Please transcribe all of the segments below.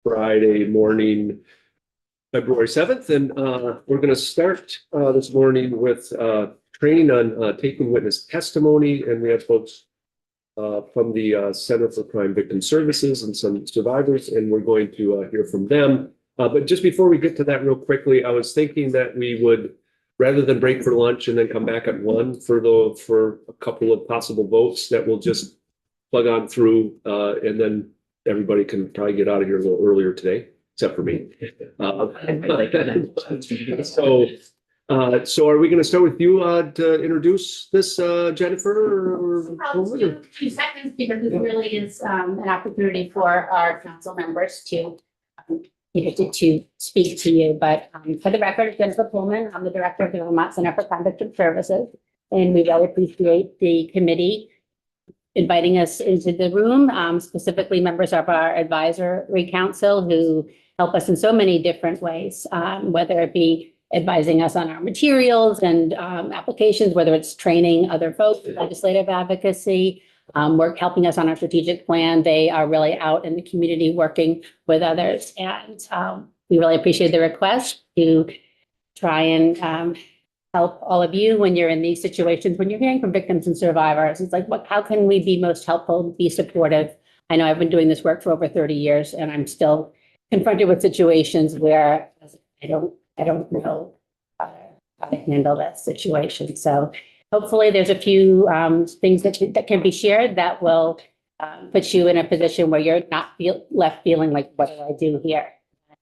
Friday morning, February 7th. And we're going to start this morning with training on taking witness testimony. And we have folks from the Center for Crime Victim Services and some survivors, and we're going to hear from them. But just before we get to that real quickly, I was thinking that we would, rather than break for lunch and then come back at 1 for a couple of possible votes, that we'll just plug on through and then everybody can probably get out of here a little earlier today, except for me. So are we going to start with you to introduce this, Jennifer? I'll just do 2 seconds because this really is an opportunity for our council members to speak to you. But for the record, Jennifer Pullman, I'm the director of the Vermont Center for Crime Victim Services, and we really appreciate the committee inviting us into the room, specifically members of our advisory council who help us in so many different ways, whether it be advising us on our materials and applications, whether it's training other folks, legislative advocacy, work helping us on our strategic plan. They are really out in the community working with others. And we really appreciate the request to try and help all of you when you're in these situations, when you're hearing from victims and survivors. It's like, how can we be most helpful, be supportive? I know I've been doing this work for over 30 years and I'm still confronted with situations where I don't know how to handle that situation. So hopefully there's a few things that can be shared that will put you in a position where you're not left feeling like, what do I do here?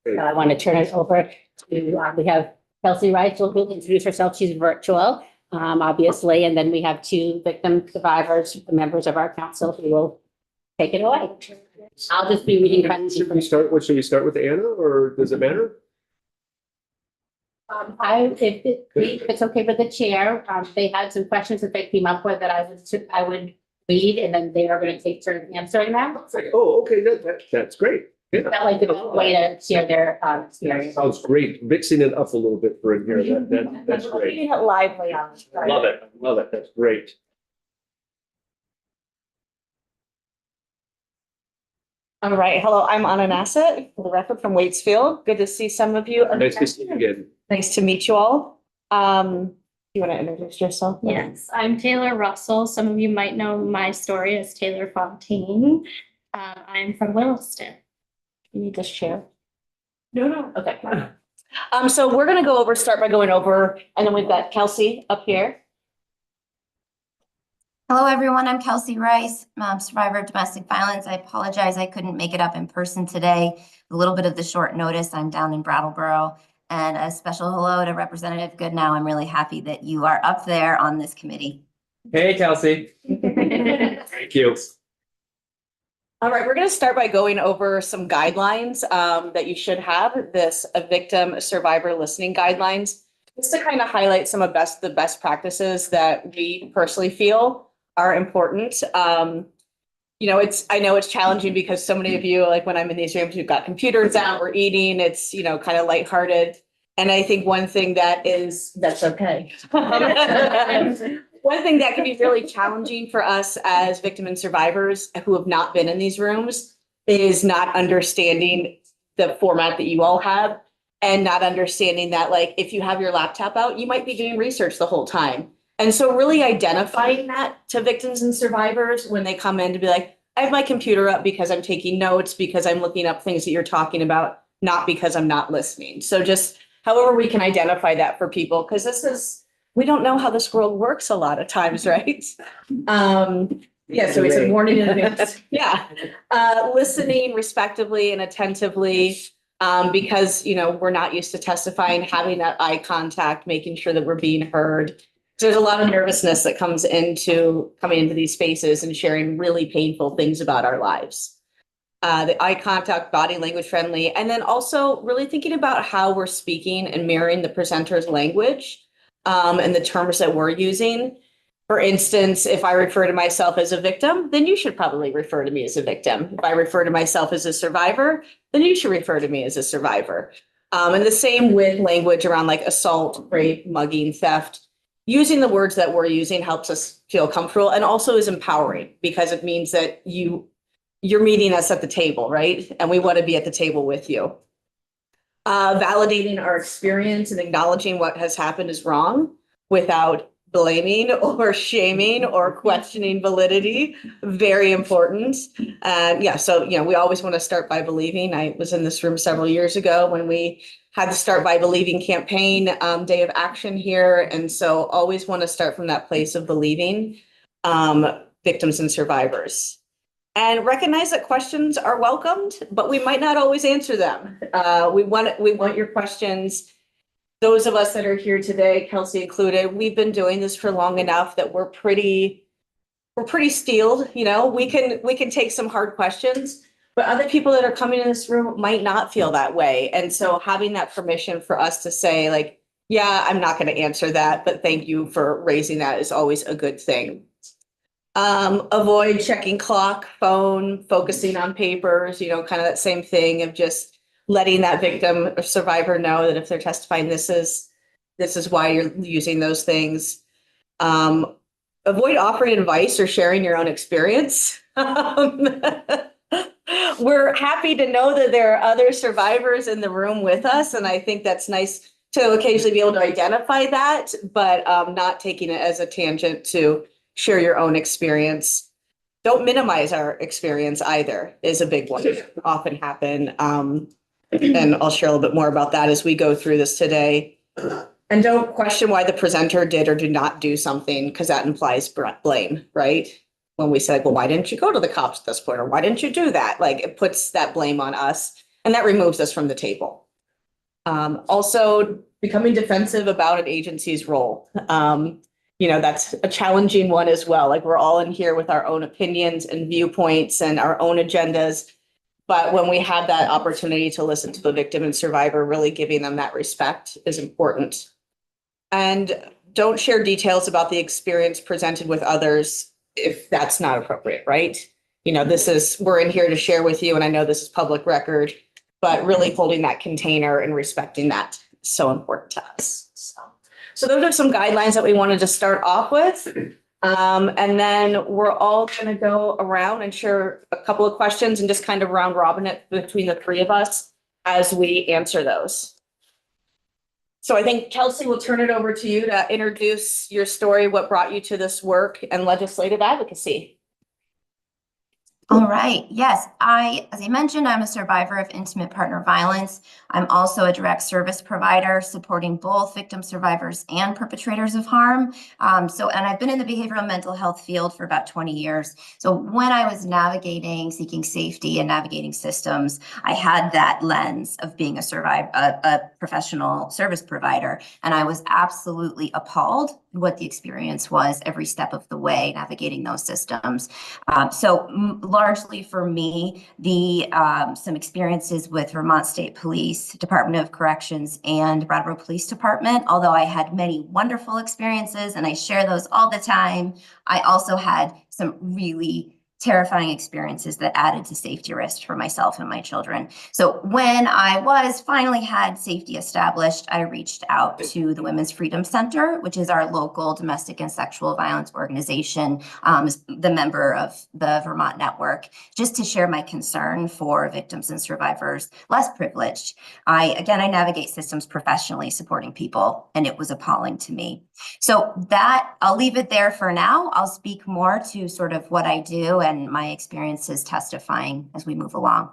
So I want to turn it over to, we have Kelsey Rice, who will introduce herself. She's virtual, obviously. And then we have 2 victim survivors, members of our council, who will take it away. I'll just be reading. Should we start with Anna, or does it matter? If it's okay for the chair, they had some questions that they came up with that I would read, and then they are going to take turns answering them. Oh, okay, that's great. Yeah. That like the best way to share their experience. Sounds great. Mixing it up a little bit for in here. That's great. Keeping it lively on. Love it. That's great. All right. Hello, I'm Anna Nassett, for the record, from Waitsfield. Good to see some of you. Nice to see you again. Nice to meet you all. You want to introduce yourself? Yes, I'm Taylor Russell. Some of you might know my story as Taylor Fontaine. I'm from Williston. You need this chair. No. Okay. So we're going to start by going over, and then we've got Kelsey up here. Hello, everyone. I'm Kelsey Rice, survivor of domestic violence. I apologize I couldn't make it up in person today. A little bit of the short notice. I'm down in Brattleboro. And a special hello to Representative Goodnow. I'm really happy that you are up there on this committee. Hey, Kelsey. Thank you. All right, we're going to start by going over some guidelines that you should have. A victim survivor listening guidelines, just to kind of highlight some of the best practices that we personally feel are important. I know it's challenging because so many of you, like when I'm in these rooms, we've got computers out, we're eating, it's, kind of lighthearted. And I think that's okay. One thing that can be really challenging for us as victim and survivors who have not been in these rooms is not understanding the format that you all have, and not understanding that, like, if you have your laptop out, you might be doing research the whole time. And so really identifying that to victims and survivors when they come in to be like, I have my computer up because I'm taking notes, because I'm looking up things that you're talking about, not because I'm not listening. So just however we can identify that for people, because we don't know how this world works a lot of times, right? So we said warning in advance. Yeah. Listening respectively and attentively, because, we're not used to testifying, having that eye contact, making sure that we're being heard. There's a lot of nervousness that comes into coming into these spaces and sharing really painful things about our lives. The eye contact, body language friendly, and then also really thinking about how we're speaking and mirroring the presenter's language and the terms that we're using. For instance, if I refer to myself as a victim, then you should probably refer to me as a victim. If I refer to myself as a survivor, then you should refer to me as a survivor. And the same with language around like assault, rape, mugging, theft. Using the words that we're using helps us feel comfortable and also is empowering because it means that you you're meeting us at the table, right? And we want to be at the table with you. Validating our experience and acknowledging what has happened is wrong without blaming or shaming or questioning validity. Very important. Yeah, so, we always want to start by believing. I was in this room several years ago when we had the Start by Believing campaign, day of action here. And so always want to start from that place of believing victims and survivors. And recognize that questions are welcomed, but we might not always answer them. We want your questions. Those of us that are here today, Kelsey included, we've been doing this for long enough that we're pretty steeled. We can take some hard questions, but other people that are coming in this room might not feel that way. And so having that permission for us to say, like, yeah, I'm not going to answer that, but thank you for raising that is always a good thing. Avoid checking clock, phone, focusing on papers, kind of that same thing of just letting that victim or survivor know that if they're testifying, this is why you're using those things. Avoid offering advice or sharing your own experience. We're happy to know that there are other survivors in the room with us, and I think that's nice to occasionally be able to identify that, but not taking it as a tangent to share your own experience. Don't minimize our experience either is a big one. Often happen. And I'll share a little bit more about that as we go through this today. And don't question why the presenter did or did not do something, because that implies blame, right? When we say, well, why didn't you go to the cops at this point? Or why didn't you do that? Like, it puts that blame on us, and that removes us from the table. Also, becoming defensive about an agency's role. That's a challenging one as well. Like, we're all in here with our own opinions and viewpoints and our own agendas. But when we have that opportunity to listen to the victim and survivor, really giving them that respect is important. And don't share details about the experience presented with others if that's not appropriate, right? We're in here to share with you, and I know this is public record, but really holding that container and respecting that is so important to us. So those are some guidelines that we wanted to start off with. And then we're all going to go around and share a couple of questions and just kind of round robin it between the three of us as we answer those. So I think, Kelsey, we'll turn it over to you to introduce your story, what brought you to this work and legislative advocacy. All right. Yes, as I mentioned, I'm a survivor of intimate partner violence. I'm also a direct service provider supporting both victim survivors and perpetrators of harm. And I've been in the behavioral mental health field for about 20 years. So when I was seeking safety and navigating systems, I had that lens of being a professional service provider. And I was absolutely appalled what the experience was every step of the way navigating those systems. Largely for me, some experiences with Vermont State Police, Department of Corrections, and Brattleboro Police Department. Although I had many wonderful experiences and I share those all the time, I also had some really terrifying experiences that added to safety risk for myself and my children. So when I finally had safety established, I reached out to the Women's Freedom Center, which is our local domestic and sexual violence organization, the member of the Vermont network, just to share my concern for victims and survivors less privileged. I navigate systems professionally supporting people, and it was appalling to me. So I'll leave it there for now. I'll speak more to sort of what I do and my experiences testifying as we move along.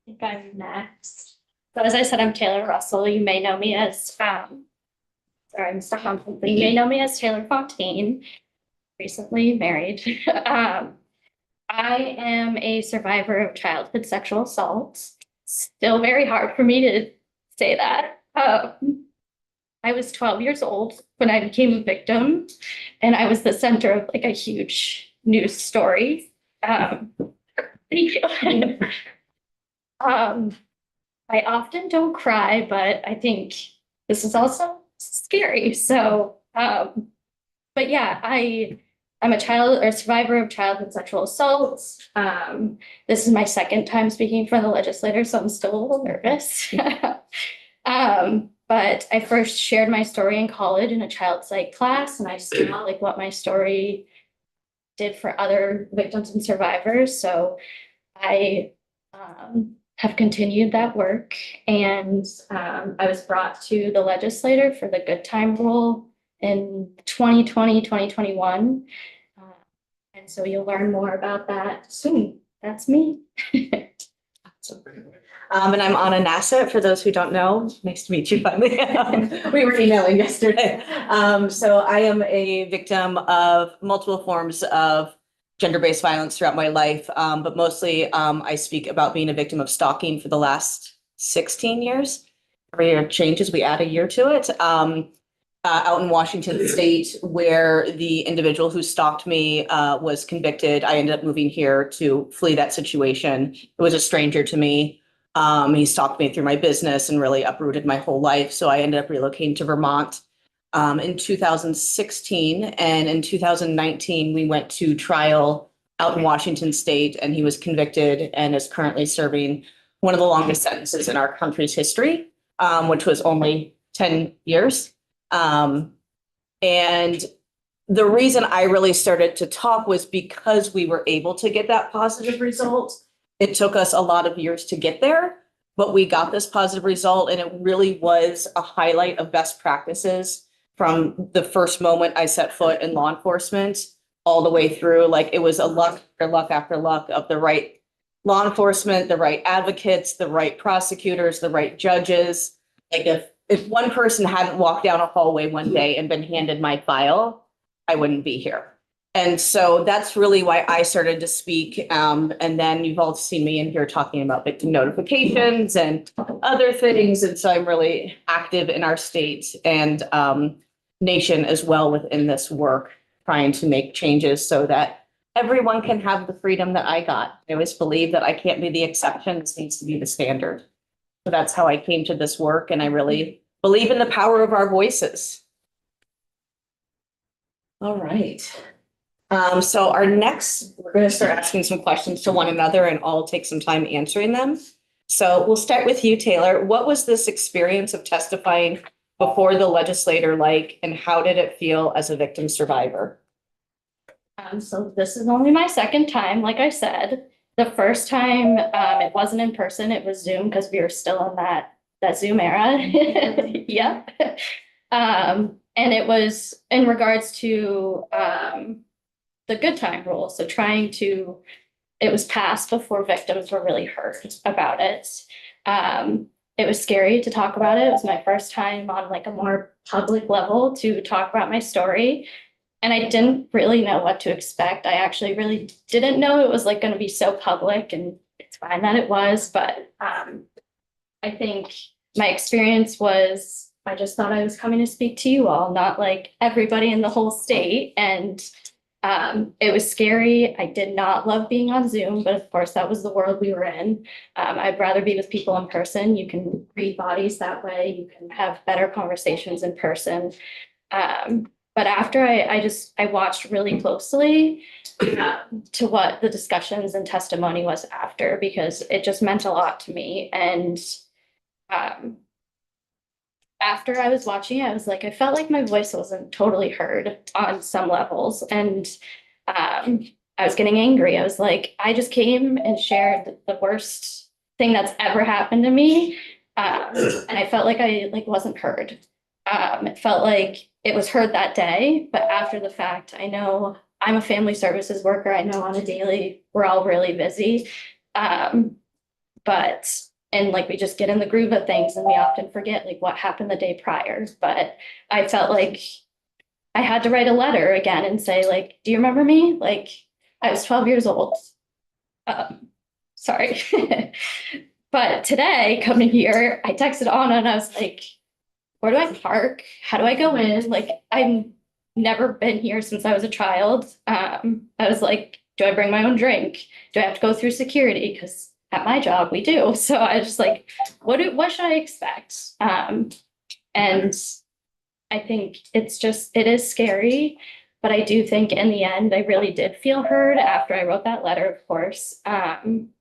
I think I'm next. So as I said, I'm Taylor Russell. You may know me as, I'm stuck on something. You may know me as Taylor Fontaine, recently married. I am a survivor of childhood sexual assault. Still very hard for me to say that. I was 12 years old when I became a victim, and I was the center of like a huge news story. Thank you. I often don't cry, but I think this is also scary. So, but yeah, I'm a survivor of childhood sexual assault. This is my second time speaking for the legislator, so I'm still a little nervous. But I first shared my story in college in a child psych class, and I saw like what my story did for other victims and survivors. So I have continued that work, and I was brought to the legislator for the good time rule in 2020, 2021. And so you'll learn more about that soon. That's me. And I'm Anna Nassett, for those who don't know. Nice to meet you finally. We were emailing yesterday. So I am a victim of multiple forms of gender-based violence throughout my life. But mostly I speak about being a victim of stalking for the last 16 years. Every year changes, we add a year to it. Out in Washington State, where the individual who stalked me was convicted. I ended up moving here to flee that situation. It was a stranger to me. He stalked me through my business and really uprooted my whole life. So I ended up relocating to Vermont in 2016. And in 2019, we went to trial out in Washington State, and he was convicted and is currently serving one of the longest sentences in our country's history, which was only 10 years. And the reason I really started to talk was because we were able to get that positive result. It took us a lot of years to get there, but we got this positive result, and it really was a highlight of best practices from the first moment I set foot in law enforcement all the way through. Like, it was a luck after luck after luck of the right law enforcement, the right advocates, the right prosecutors, the right judges. Like, if one person hadn't walked down a hallway one day and been handed my file, I wouldn't be here. And so that's really why I started to speak. And then you've all seen me in here talking about victim notifications and other things. And so I'm really active in our state and nation as well within this work, trying to make changes so that everyone can have the freedom that I got. I always believe that I can't be the exception. This needs to be the standard. So that's how I came to this work. And I really believe in the power of our voices. All right. So we're going to start asking some questions to one another, and I'll take some time answering them. So we'll start with you, Taylor. What was this experience of testifying before the legislator like, and how did it feel as a victim survivor? So this is only my second time, like I said. The first time, it wasn't in person, it was Zoom, because we were still in that Zoom era. Yep. And it was in regards to the good time rule. So it was passed before victims were really heard about it. It was scary to talk about it. It was my first time on like a more public level to talk about my story. And I didn't really know what to expect. I actually really didn't know it was like going to be so public, and it's fine that it was. But I think my experience was, I just thought I was coming to speak to you all, not like everybody in the whole state. And it was scary. I did not love being on Zoom, but of course that was the world we were in. I'd rather be with people in person. You can read bodies that way. You can have better conversations in person. But after I watched really closely to what the discussions and testimony was after, because it just meant a lot to me. And after I was watching, I was like, I felt like my voice wasn't totally heard on some levels. And I was getting angry. I was like, I just came and shared the worst thing that's ever happened to me. And I felt like I wasn't heard. It felt like it was heard that day, but after the fact, I know I'm a family services worker. I know on a daily, we're all really busy. And like, we just get in the groove of things and we often forget like what happened the day prior. But I felt like I had to write a letter again and say like, do you remember me? Like, I was 12 years old. Sorry. But today coming here, I texted Anna and I was like, where do I park? How do I go in? Like, I've never been here since I was a child. I was like, do I bring my own drink? Do I have to go through security? Because at my job, we do. So I was just like, what should I expect? And I think it is scary, but I do think in the end, I really did feel heard after I wrote that letter, of course. And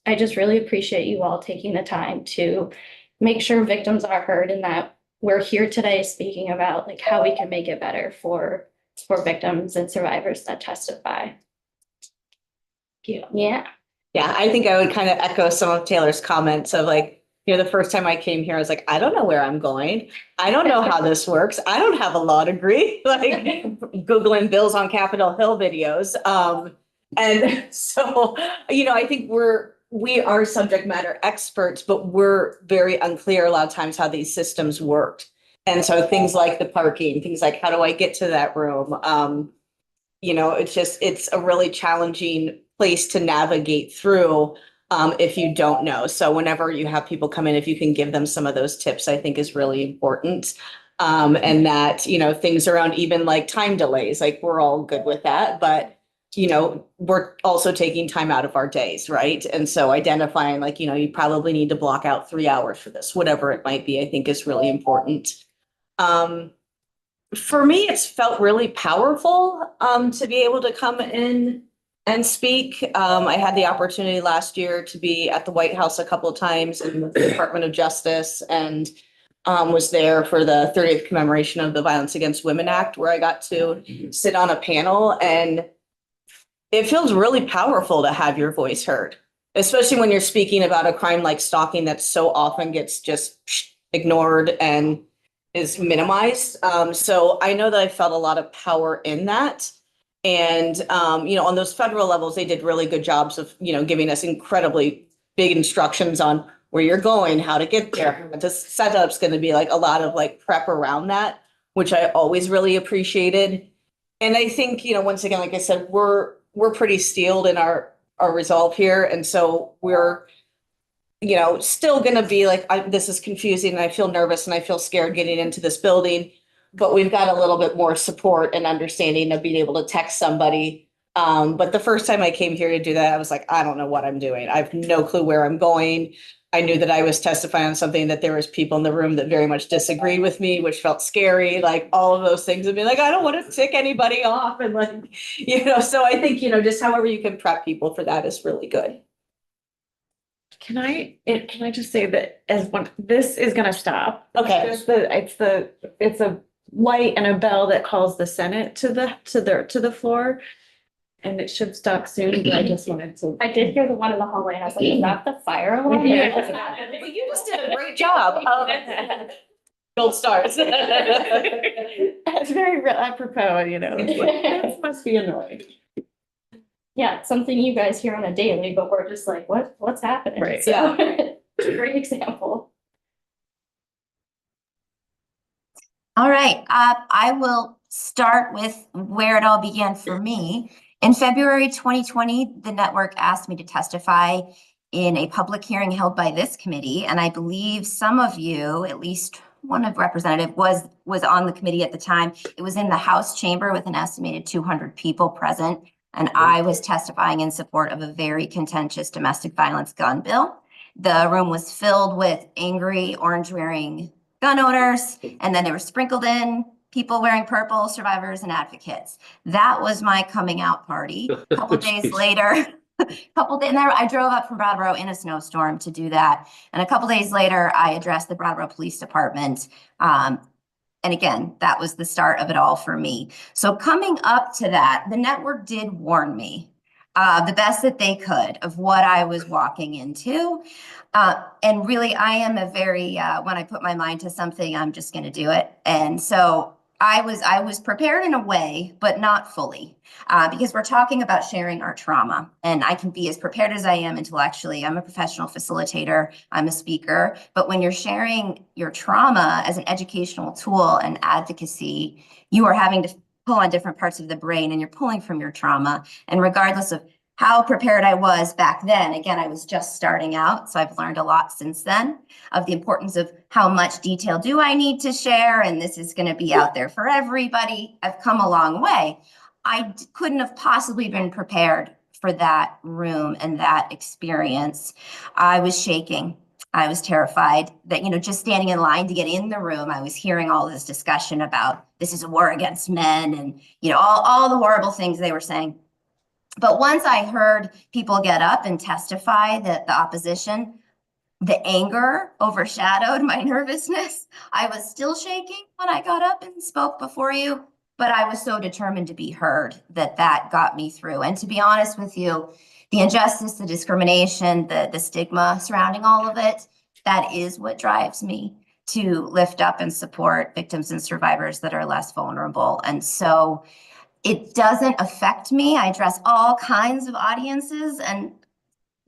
I just really appreciate you all taking the time to make sure victims are heard, and that we're here today speaking about like how we can make it better for for victims and survivors that testify. Yeah. Yeah, I think I would kind of echo some of Taylor's comments of like, the first time I came here, I was like, I don't know where I'm going. I don't know how this works. I don't have a law degree, like Googling bills on Capitol Hill videos. And so, I think we are subject matter experts, but we're very unclear a lot of times how these systems worked. And so things like the parking, things like how do I get to that room? It's a really challenging place to navigate through if you don't know. So whenever you have people come in, if you can give them some of those tips, I think is really important. And that, things around even like time delays, like we're all good with that, but we're also taking time out of our days, right? And so identifying like, you probably need to block out 3 hours for this, whatever it might be, I think is really important. For me, it's felt really powerful to be able to come in and speak. I had the opportunity last year to be at the White House a couple of times in the Department of Justice and was there for the 30th commemoration of the Violence Against Women Act, where I got to sit on a panel. And it feels really powerful to have your voice heard, especially when you're speaking about a crime like stalking that so often gets just ignored and is minimized. So I know that I felt a lot of power in that. And, on those federal levels, they did really good jobs of, giving us incredibly big instructions on where you're going, how to get there. The setup's going to be like a lot of like prep around that, which I always really appreciated. And I think, once again, like I said, we're pretty steeled in our resolve here. And so we're, still going to be like, this is confusing and I feel nervous and I feel scared getting into this building, but we've got a little bit more support and understanding of being able to text somebody. But the first time I came here to do that, I was like, I don't know what I'm doing. I have no clue where I'm going. I knew that I was testifying on something that there was people in the room that very much disagreed with me, which felt scary, like all of those things, and be like, I don't want to tick anybody off. And like, so I think, just however you can prep people for that is really good. Can I just say that this is gonna stop. Okay. It's a light and a bell that calls the Senate to the floor. And it should stop soon, but I just wanted to. I did hear the one in the hallway and I was like, is that the fire alarm? But you just did a great job. Gold stars. It's very real, apropos, it's like, this must be annoying. Yeah, it's something you guys hear on a daily, but we're just like, what's happening? Right. So it's a great example. All right, I will start with where it all began for me. In February 2020, the network asked me to testify in a public hearing held by this committee, and I believe some of you, at least one of representative, was on the committee at the time. It was in the House chamber with an estimated 200 people present, and I was testifying in support of a very contentious domestic violence gun bill. The room was filled with angry, orange-wearing gun owners, and then they were sprinkled in people wearing purple, survivors and advocates. That was my coming out party. A couple days later, I drove up from Brattleboro in a snowstorm to do that. And a couple days later, I addressed the Brattleboro Police Department. And again, that was the start of it all for me. So coming up to that, the network did warn me the best that they could of what I was walking into. And really, I am a very, when I put my mind to something, I'm just going to do it. And so I was prepared in a way, but not fully, because we're talking about sharing our trauma, and I can be as prepared as I am intellectually. I'm a professional facilitator. I'm a speaker, but when you're sharing your trauma as an educational tool and advocacy, you are having to pull on different parts of the brain, and you're pulling from your trauma. And regardless of how prepared I was back then, again, I was just starting out, so I've learned a lot since then of the importance of how much detail do I need to share, and this is going to be out there for everybody. I've come a long way. I couldn't have possibly been prepared for that room and that experience. I was shaking. I was terrified that, just standing in line to get in the room, I was hearing all this discussion about this is a war against men and, all the horrible things they were saying. But once I heard people get up and testify that the opposition, the anger overshadowed my nervousness. I was still shaking when I got up and spoke before you. but I was so determined to be heard that that got me through. And to be honest with you, the injustice, the discrimination, the stigma surrounding all of it, that is what drives me to lift up and support victims and survivors that are less vulnerable. And so it doesn't affect me. I address all kinds of audiences, and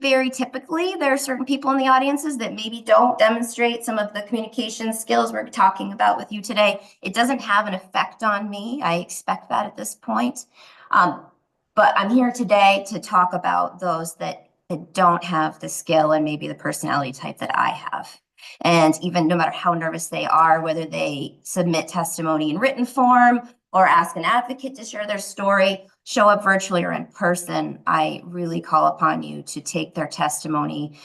very typically there are certain people in the audiences that maybe don't demonstrate some of the communication skills we're talking about with you today. It doesn't have an effect on me. I expect that at this point. But I'm here today to talk about those that don't have the skill and maybe the personality type that I have. And even no matter how nervous they are, whether they submit testimony in written form or ask an advocate to share their story, show up virtually or in person, I really call upon you to take their testimony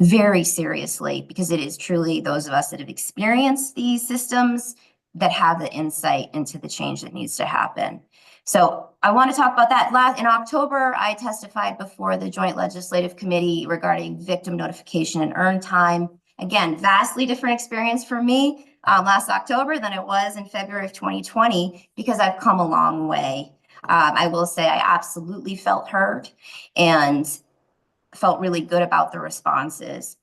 very seriously, because it is truly those of us that have experienced these systems that have the insight into the change that needs to happen. So I want to talk about that. In October, I testified before the Joint Legislative Committee regarding victim notification and earn time. Again, vastly different experience for me last October than it was in February of 2020, because I've come a long way. I will say I absolutely felt heard and felt really good about the responses.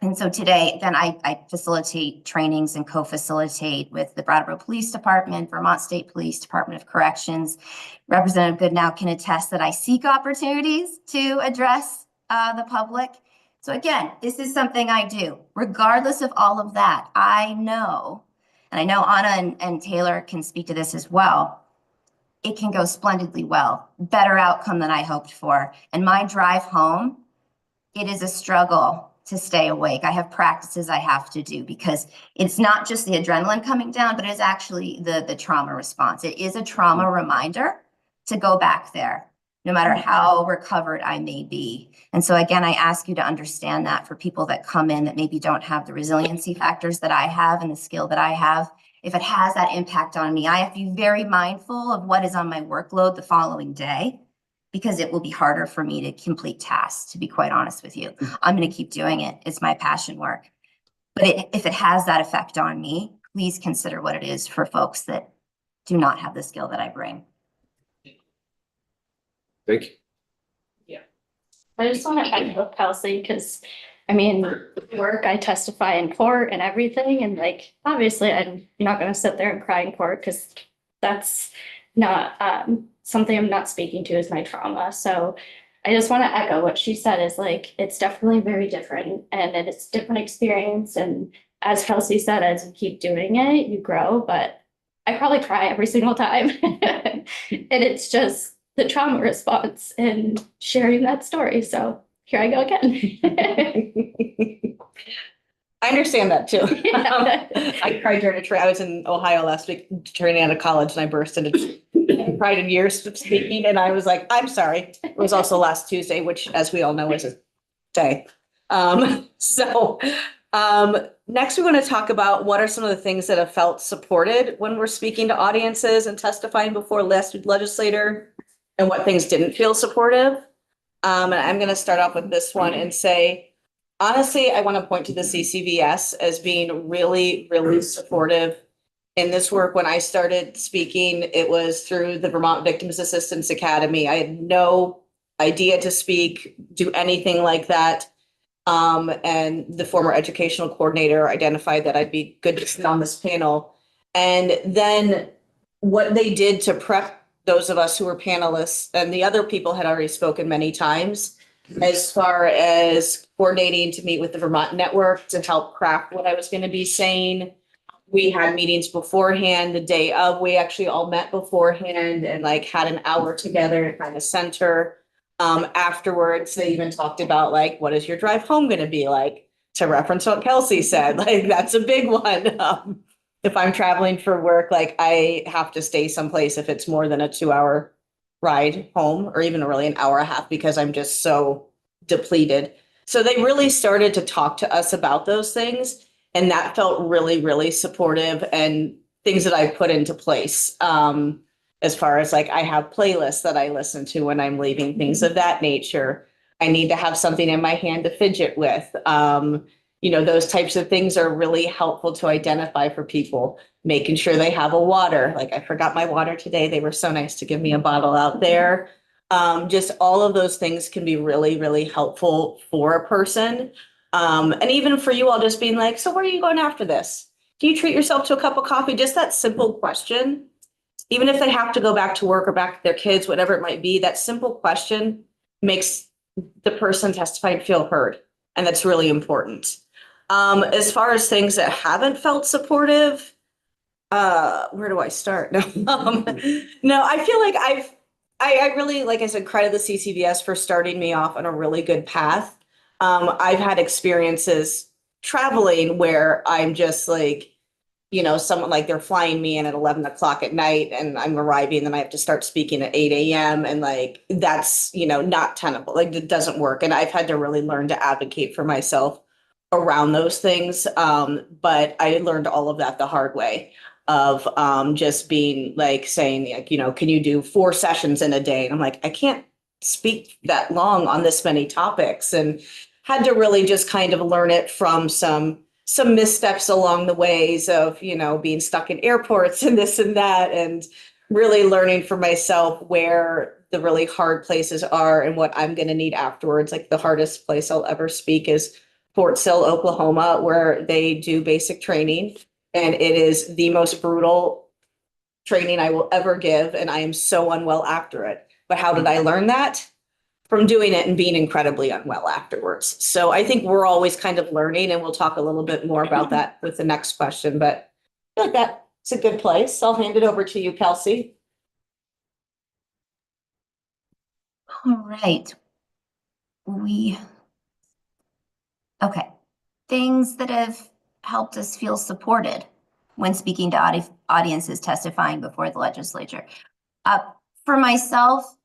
And so today, then I facilitate trainings and co-facilitate with the Brattleboro Police Department, Vermont State Police, Department of Corrections. Representative Goodnow can attest that I seek opportunities to address the public. So again, this is something I do. Regardless of all of that, I know, and I know Anna and Taylor can speak to this as well, it can go splendidly well. Better outcome than I hoped for. And my drive home, it is a struggle to stay awake. I have practices I have to do, because it's not just the adrenaline coming down, but it's actually the trauma response. It is a trauma reminder to go back there, no matter how recovered I may be. And so again, I ask you to understand that for people that come in that maybe don't have the resiliency factors that I have and the skill that I have, if it has that impact on me, I have to be very mindful of what is on my workload the following day, because it will be harder for me to complete tasks, to be quite honest with you. I'm going to keep doing it. It's my passion work. But if it has that effect on me, please consider what it is for folks that do not have the skill that I bring. Thank you. I just want to echo Kelsey, because I mean, work, I testify in court and everything. And like, obviously I'm not going to sit there and cry in court, because that's not something I'm not speaking to is my trauma. So I just want to echo what she said is like, it's definitely very different and it's a different experience. And as Kelsey said, as you keep doing it, you grow, but I probably cry every single time. And it's just the trauma response and sharing that story. So here I go again. I understand that too. Yeah. I cried during a train. I was in Ohio last week training out of college, and I burst into cried in years of speaking, and I was like, I'm sorry. It was also last Tuesday, which, as we all know, is a day. Next we're going to talk about what are some of the things that have felt supported when we're speaking to audiences and testifying before legislator, and what things didn't feel supportive. And I'm going to start off with this one and say, honestly, I want to point to the CCVS as being really, really supportive in this work. When I started speaking, it was through the Vermont Victims Assistance Academy. I had no idea to speak, do anything like that. And the former educational coordinator identified that I'd be good to sit on this panel. And then what they did to prep those of us who were panelists, and the other people had already spoken many times, as far as coordinating to meet with the Vermont Network to help craft what I was going to be saying. We had meetings beforehand. The day of, we actually all met beforehand and like had an hour together to kind of center. Afterwards, they even talked about like, what is your drive home going to be like? To reference what Kelsey said, like that's a big one. If I'm traveling for work, like I have to stay someplace if it's more than a 2-hour ride home, or even really an hour and a half, because I'm just so depleted. So they really started to talk to us about those things. And that felt really, really supportive, and things that I put into place. As far as like, I have playlists that I listen to when I'm leaving, things of that nature. I need to have something in my hand to fidget with. those types of things are really helpful to identify for people, making sure they have a water. Like I forgot my water today. They were so nice to give me a bottle out there. Just all of those things can be really, really helpful for a person. And even for you all just being like, so where are you going after this? Do you treat yourself to a cup of coffee? Just that simple question. Even if they have to go back to work or back to their kids, whatever it might be, that simple question makes the person testifying feel heard. And that's really important. As far as things that haven't felt supportive, where do I start? No, no, I feel like I really, like I said, credit the CCVS for starting me off on a really good path. I've had experiences traveling where I'm just like, someone like they're flying me in at 11 o'clock at night and I'm arriving and I have to start speaking at 8 a.m. And like, that's, not tenable. Like it doesn't work. And I've had to really learn to advocate for myself around those things. But I learned all of that the hard way of just being like saying, like, can you do 4 sessions in a day? And I'm like, I can't speak that long on this many topics, and had to really just kind of learn it from some missteps along the ways of, being stuck in airports and this and that, and really learning for myself where the really hard places are and what I'm going to need afterwards. Like the hardest place I'll ever speak is Fort Sill, Oklahoma, where they do basic training. And it is the most brutal training I will ever give. And I am so unwell after it. But how did I learn that? From doing it and being incredibly unwell afterwards. So I think we're always kind of learning, and we'll talk a little bit more about that with the next question, but I feel like that's a good place. I'll hand it over to you, Kelsey. All right. Okay. Things that have helped us feel supported when speaking to audiences testifying before the legislature. For myself,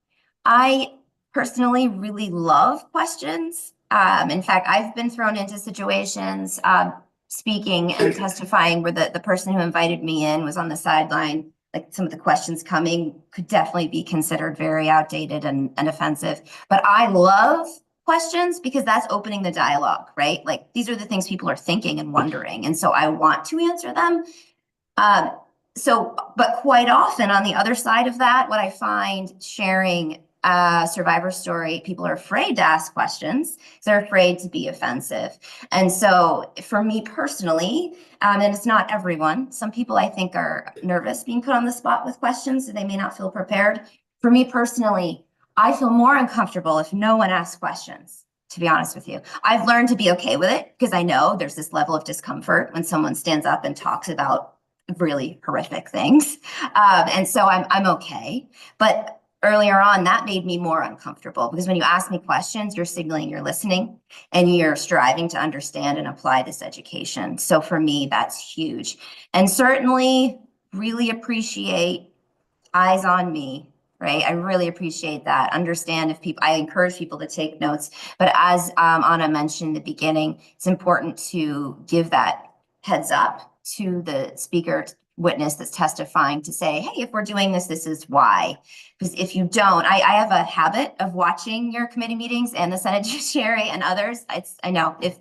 I personally really love questions. In fact, I've been thrown into situations speaking and testifying where the person who invited me in was on the sideline. Like some of the questions coming could definitely be considered very outdated and offensive. But I love questions because that's opening the dialogue, right? Like these are the things people are thinking and wondering. And so I want to answer them. But quite often on the other side of that, what I find sharing a survivor story, people are afraid to ask questions. They're afraid to be offensive. And so for me personally, and it's not everyone, some people I think are nervous being put on the spot with questions, so they may not feel prepared. For me personally, I feel more uncomfortable if no one asks questions, to be honest with you. I've learned to be okay with it because I know there's this level of discomfort when someone stands up and talks about really horrific things. And so I'm okay. But earlier on, that made me more uncomfortable because when you ask me questions, you're signaling you're listening and you're striving to understand and apply this education. So for me, that's huge. And certainly really appreciate eyes on me, right? I really appreciate that. Understand I encourage people to take notes, but as Anna mentioned in the beginning, it's important to give that heads up to the speaker witness that's testifying to say, hey, if we're doing this, this is why. Because if you don't, I have a habit of watching your committee meetings and the Senate Judiciary and others. I know if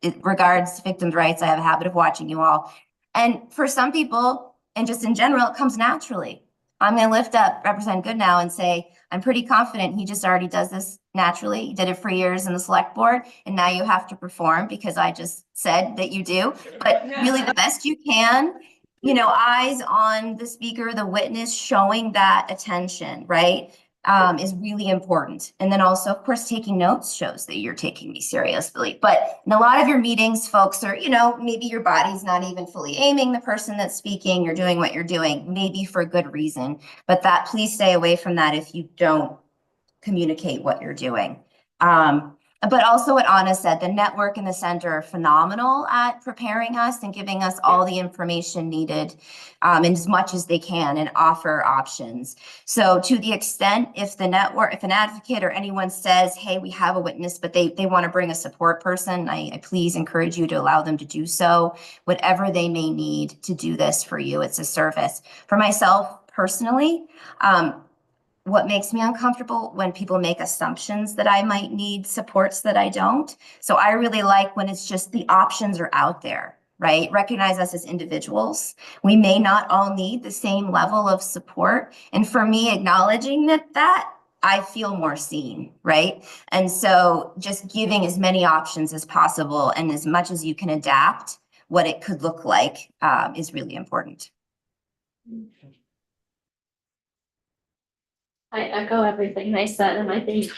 it regards victims' rights, I have a habit of watching you all. And for some people, and just in general, it comes naturally. I'm going to lift up Representative Goodnow and say, I'm pretty confident he just already does this naturally. He did it for years in the select board, and now you have to perform because I just said that you do. But really the best you can, eyes on the speaker, the witness, showing that attention, right, is really important. And then also, of course, taking notes shows that you're taking me seriously. But in a lot of your meetings, folks are, maybe your body's not even fully aiming the person that's speaking. You're doing what you're doing, maybe for good reason. But please stay away from that if you don't communicate what you're doing. But also what Anna said, the network and the center are phenomenal at preparing us and giving us all the information needed and as much as they can and offer options. So to the extent if an advocate or anyone says, hey, we have a witness, but they want to bring a support person, I please encourage you to allow them to do so, whatever they may need to do this for you. It's a service. For myself personally, what makes me uncomfortable when people make assumptions that I might need supports that I don't. So I really like when it's just the options are out there, right? Recognize us as individuals. We may not all need the same level of support. And for me, acknowledging that I feel more seen, right? And so just giving as many options as possible and as much as you can adapt what it could look like is really important. I echo everything they said, and I think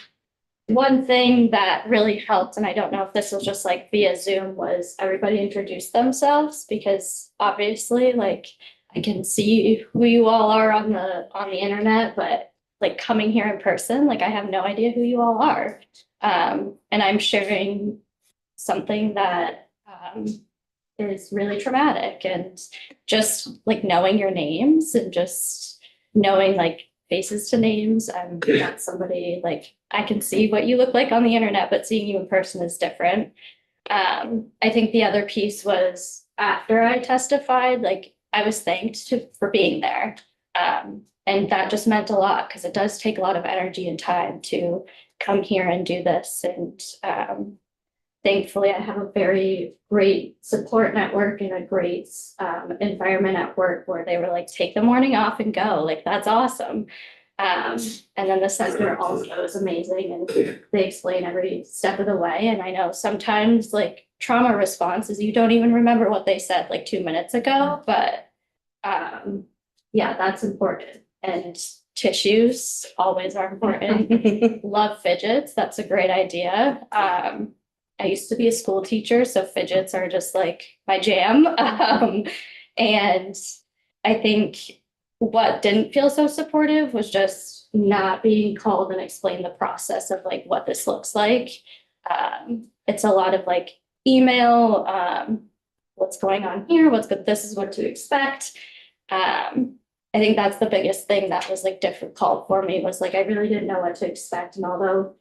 one thing that really helped, and I don't know if this was just like via Zoom, was everybody introduced themselves, because obviously, like, I can see who you all are on the internet, but like coming here in person, like I have no idea who you all are. And I'm sharing something that is really traumatic, and just like knowing your names and just knowing like faces to names. I'm not somebody, like, I can see what you look like on the internet, but seeing you in person is different. I think the other piece was after I testified, like I was thanked for being there. And that just meant a lot, because it does take a lot of energy and time to come here and do this. And thankfully, I have a very great support network and a great environment at work where they were like, take the morning off and go. Like, that's awesome. And then the center also is amazing, and they explain every step of the way. And I know sometimes like trauma response is you don't even remember what they said like 2 minutes ago, but yeah, that's important. And tissues always are important. Love fidgets. That's a great idea. I used to be a school teacher, so fidgets are just like my jam. And I think what didn't feel so supportive was just not being called and explain the process of like what this looks like. It's a lot of like email, what's going on here, what's good, this is what to expect. I think that's the biggest thing that was like difficult for me, was like I really didn't know what to expect. And although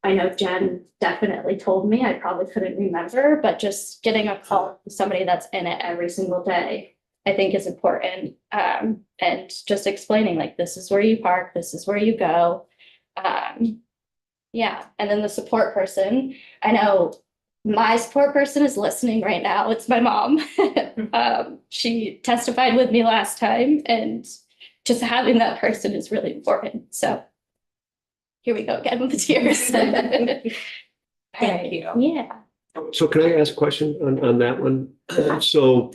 I know Jen definitely told me, I probably couldn't remember, but just getting a call from somebody that's in it every single day, I think is important. And just explaining like, this is where you park, this is where you go. Yeah. And then the support person, I know my support person is listening right now. It's my mom. She testified with me last time, and just having that person is really important. So here we go again with the tears. Thank you. Yeah. So can I ask a question on that one? So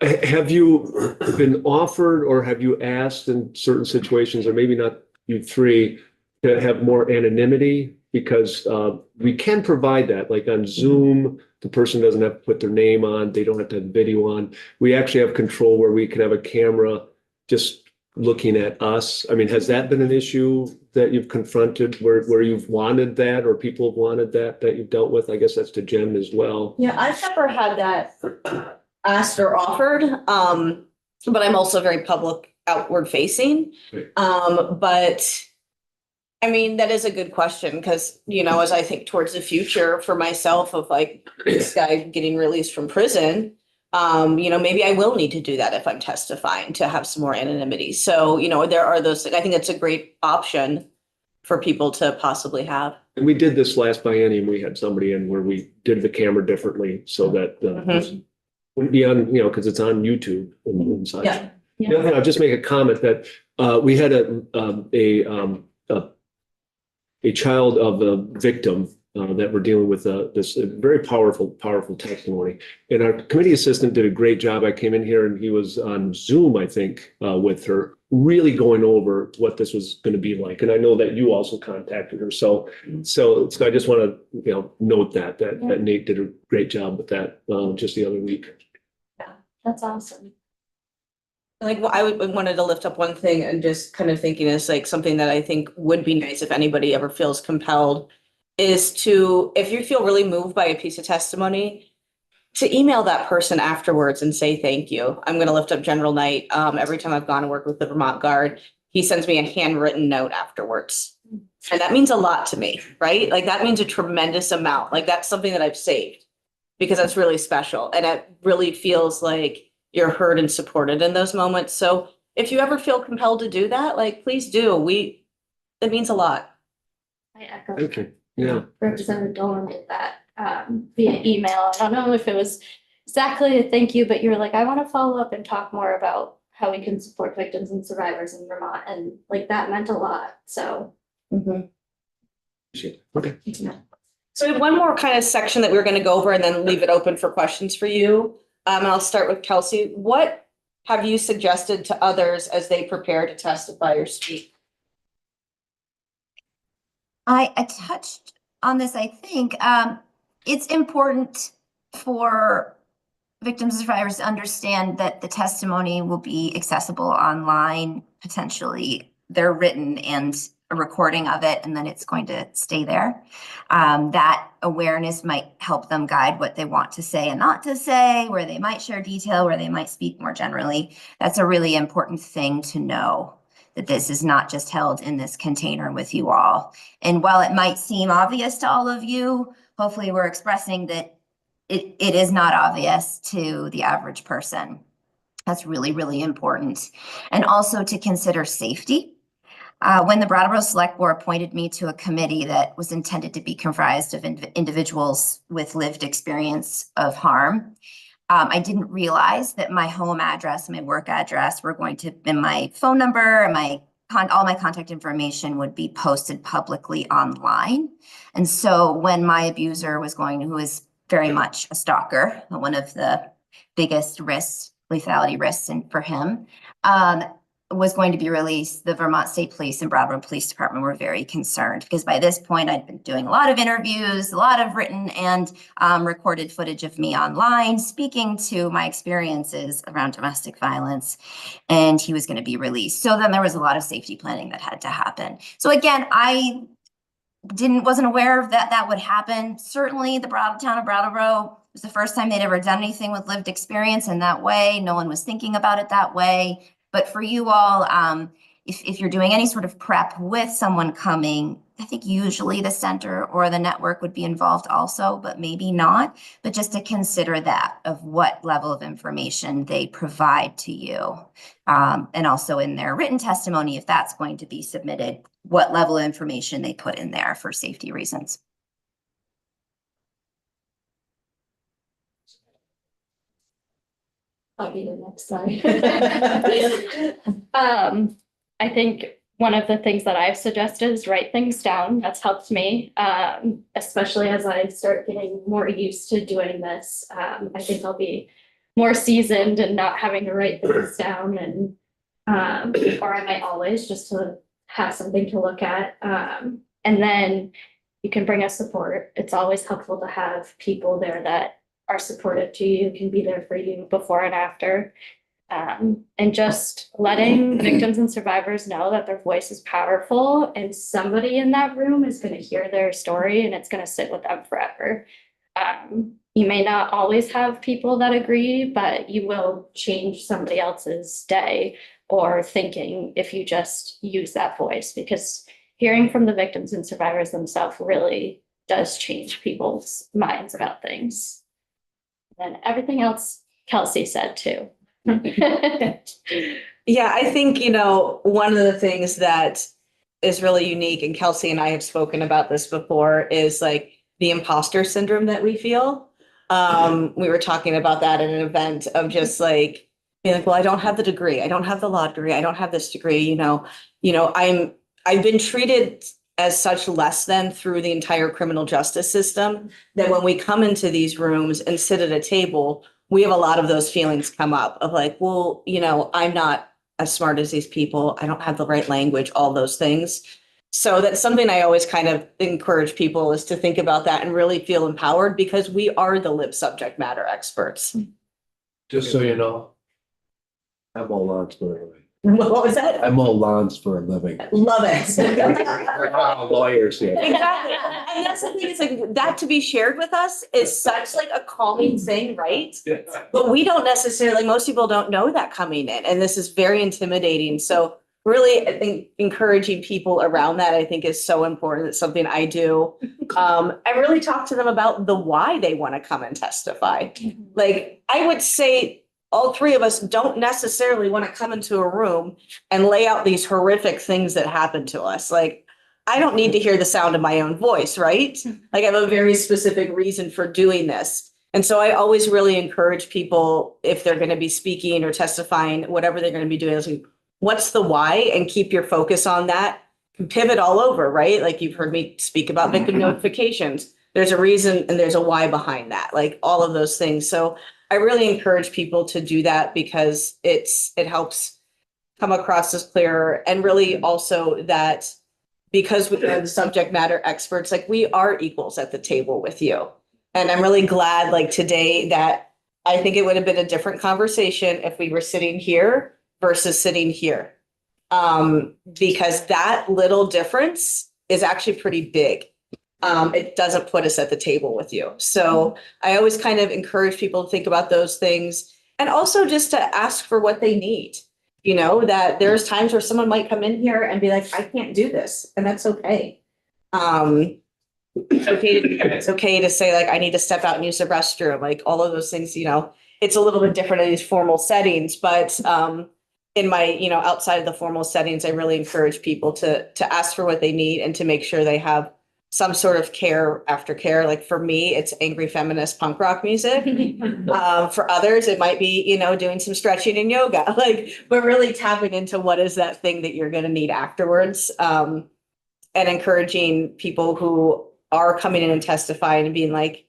have you been offered, or have you asked in certain situations, or maybe not you three, to have more anonymity? Because we can provide that, like on Zoom, the person doesn't have to put their name on, they don't have to have video on. We actually have control where we can have a camera just looking at us. I mean, has that been an issue that you've confronted where you've wanted that, or people have wanted that you've dealt with? I guess that's to Jen as well. Yeah, I've never had that asked or offered, but I'm also very public, outward facing. Right. But I mean, that is a good question, because, you know, as I think towards the future for myself of like this guy getting released from prison, you know, maybe I will need to do that if I'm testifying, to have some more anonymity. So, you know, there are those, I think that's a great option for people to possibly have. And we did this last biennium, we had somebody in where we did the camera differently so that wouldn't be on, you know, because it's on YouTube and such. Yeah. The other thing, I'll just make a comment that we had a child of a victim that we're dealing with this very powerful testimony. And our committee assistant did a great job. I came in here and he was on Zoom, I think, with her, really going over what this was going to be like. And I know that you also contacted her. So I just want to, you know, note that Nate did a great job with that just the other week. Yeah, that's awesome. Like, well, wanted to lift up one thing, and just kind of thinking is like something that I think would be nice if anybody ever feels compelled, is to, if you feel really moved by a piece of testimony, to email that person afterwards and say thank you. I'm going to lift up General Knight. Every time I've gone to work with the Vermont Guard, he sends me a handwritten note afterwards. And that means a lot to me, right? Like that means a tremendous amount. Like that's something that I've saved, because that's really special. And it really feels like you're heard and supported in those moments. So if you ever feel compelled to do that, like, please do. it means a lot. I echo. Okay, yeah. Representative Dolan did that via email. I don't know if it was exactly a thank you, but you were like, I want to follow up and talk more about how we can support victims and survivors in Vermont. And like that meant a lot. So Mhm. Okay. yeah. So we have one more kind of section that we're going to go over and then leave it open for questions for you. And I'll start with Kelsey. What have you suggested to others as they prepare to testify or speak? I touched on this, I think. It's important for victims and survivors to understand that the testimony will be accessible online, potentially. They're written and a recording of it, and then it's going to stay there. That awareness might help them guide what they want to say and not to say, where they might share detail, where they might speak more generally. That's a really important thing to know, that this is not just held in this container with you all. And while it might seem obvious to all of you, hopefully we're expressing that it is not obvious to the average person. That's really, really important. And also to consider safety. When the Brattleboro Select Board appointed me to a committee that was intended to be comprised of individuals with lived experience of harm, I didn't realize that my home address, my work address were going to, and my phone number and all my contact information would be posted publicly online. And so when my abuser was who is very much a stalker, one of the biggest risks, lethality risks for him, was going to be released, the Vermont State Police and Brattleboro Police Department were very concerned, because by this point I'd been doing a lot of interviews, a lot of written and recorded footage of me online, speaking to my experiences around domestic violence, and he was going to be released. So then there was a lot of safety planning that had to happen. So again, I wasn't aware of that would happen. Certainly the town of Brattleboro was the first time they'd ever done anything with lived experience in that way. No one was thinking about it that way. But for you all, if you're doing any sort of prep with someone coming, I think usually the center or the network would be involved also, but maybe not. But just to consider that of what level of information they provide to you. And also in their written testimony, if that's going to be submitted, what level of information they put in there for safety reasons. I'll be the next slide. I think one of the things that I've suggested is write things down. That's helped me, especially as I start getting more used to doing this. I think I'll be more seasoned and not having to write things down, and or I might always just to have something to look at. And then you can bring us support. It's always helpful to have people there that are supportive to you, can be there for you before and after. And just letting victims and survivors know that their voice is powerful, and somebody in that room is going to hear their story and it's going to sit with them forever. You may not always have people that agree, but you will change somebody else's day or thinking if you just use that voice, because hearing from the victims and survivors themselves really does change people's minds about things. And everything else Kelsey said too. Yeah, I think, one of the things that is really unique, and Kelsey and I have spoken about this before, is like the imposter syndrome that we feel. We were talking about that at an event of just like, being like, well, I don't have the degree. I don't have the law degree. I don't have this degree, I've been treated as such less than through the entire criminal justice system, that when we come into these rooms and sit at a table, we have a lot of those feelings come up of like, well, I'm not as smart as these people. I don't have the right language, all those things. So that's something I always kind of encourage people, is to think about that and really feel empowered, because we are the live subject matter experts. Just so you know, I'm all lawns for a living. What was that? I'm all lawns for a living. Love it. We're not lawyers here. Exactly. And that's the thing, is like that to be shared with us is such like a calming thing, right? But we don't necessarily, most people don't know that coming in, and this is very intimidating. So really, I think encouraging people around that, I think, is so important. It's something I do. And really talk to them about the why they want to come and testify. Like, I would say all three of us don't necessarily want to come into a room and lay out these horrific things that happen to us. Like, I don't need to hear the sound of my own voice, right? Like I have a very specific reason for doing this. And so I always really encourage people, if they're going to be speaking or testifying, whatever they're going to be doing, is like, what's the why, and keep your focus on that. Pivot all over, right? Like you've heard me speak about victim notifications. There's a reason and there's a why behind that, like all of those things. So I really encourage people to do that because it helps come across as clearer, and really also that because we are the subject matter experts, like we are equals at the table with you. And I'm really glad like today that I think it would have been a different conversation if we were sitting here versus sitting here. Because that little difference is actually pretty big. It doesn't put us at the table with you. So I always kind of encourage people to think about those things, and also just to ask for what they need. You know, that there's times where someone might come in here and be like, I can't do this, and that's okay. It's okay to say like, I need to step out and use the restroom, like all of those things, you know, it's a little bit different in these formal settings, but in my, you know, outside of the formal settings, I really encourage people to ask for what they need and to make sure they have some sort of care, aftercare. Like for me, it's angry feminist punk rock music. For others, it might be, you know, doing some stretching and yoga, like, but really tapping into what is that thing that you're going to need afterwards. And encouraging people who are coming in and testifying and being like,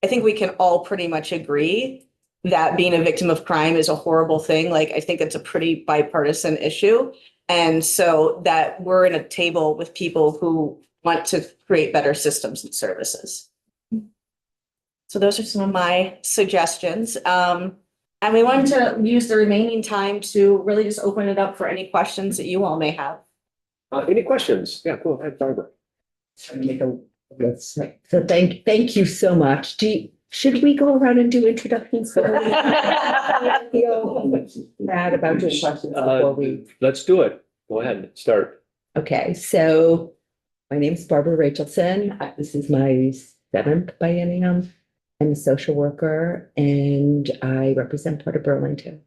I think we can all pretty much agree that being a victim of crime is a horrible thing. Like, I think it's a pretty bipartisan issue. And so that we're in a table with people who want to create better systems and services. So those are some of my suggestions. And we wanted to use the remaining time to really just open it up for any questions that you all may have. Any questions? Yeah, go ahead, Barbara. So thank you so much. Should we go around and do introductions? I feel bad about doing questions before we. Let's do it. Go ahead, start. Okay, so my name is Barbara Rachelson. This is my 7th biennium. I'm a social worker and I represent part of Burlington.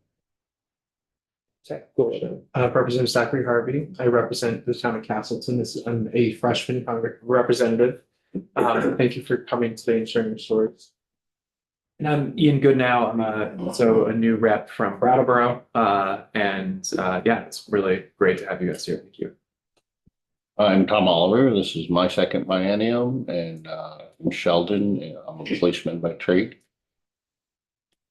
Go ahead. Representative Zachary Harvey. I represent the town of Castleton. I'm a freshman representative. Thank you for coming today and sharing your stories. And I'm Ian Goodnow. I'm also a new rep from Brattleboro. Yeah, it's really great to have you guys here. Thank you. I'm Tom Oliver. This is my 2nd biennium, and I'm Sheldon. I'm a policeman by trade.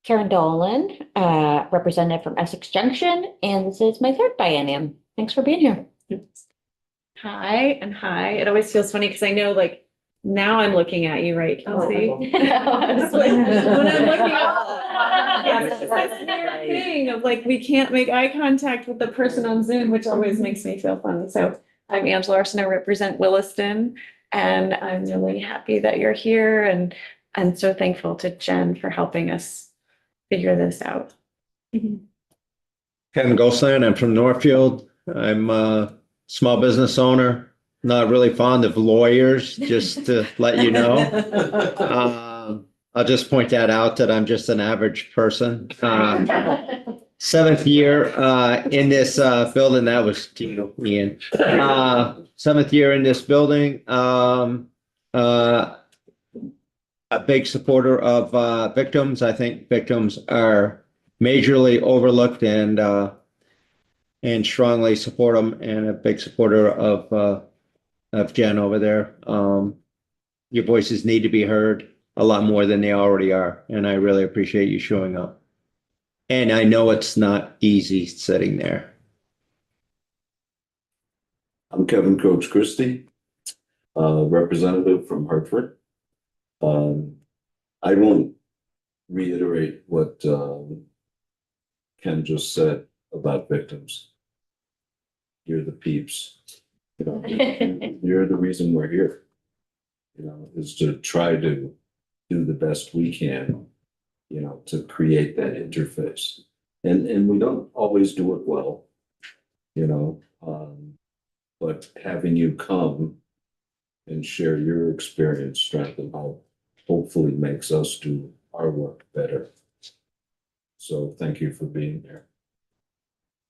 Karen Dolan, representative from Essex Junction, and this is my 3rd biennium. Thanks for being here. Hi and hi. It always feels funny because I know like now I'm looking at you, right, Kelsey? When I'm looking up, it's this weird thing of like, we can't make eye contact with the person on Zoom, which always makes me feel funny. So I'm Angela Larson. I represent Williston, and I'm really happy that you're here, and I'm so thankful to Jen for helping us figure this out. Ken Gosland, I'm from Northfield. I'm a small business owner, not really fond of lawyers, just to let you know. I'll just point that out that I'm just an average person. 7th year in this building. That was Ian. 7th year in this building. A big supporter of victims. I think victims are majorly overlooked, and strongly support them, and a big supporter of Jen over there. Your voices need to be heard a lot more than they already are, and I really appreciate you showing up. And I know it's not easy sitting there. I'm Kevin Coach Christie, representative from Hartford. I won't reiterate what Ken just said about victims. You're the peeps. You know, you're the reason we're here. You know, is to try to do the best we can, you know, to create that interface. And we don't always do it well, you know, but having you come and share your experience, strength, and hope hopefully makes us do our work better. So thank you for being here.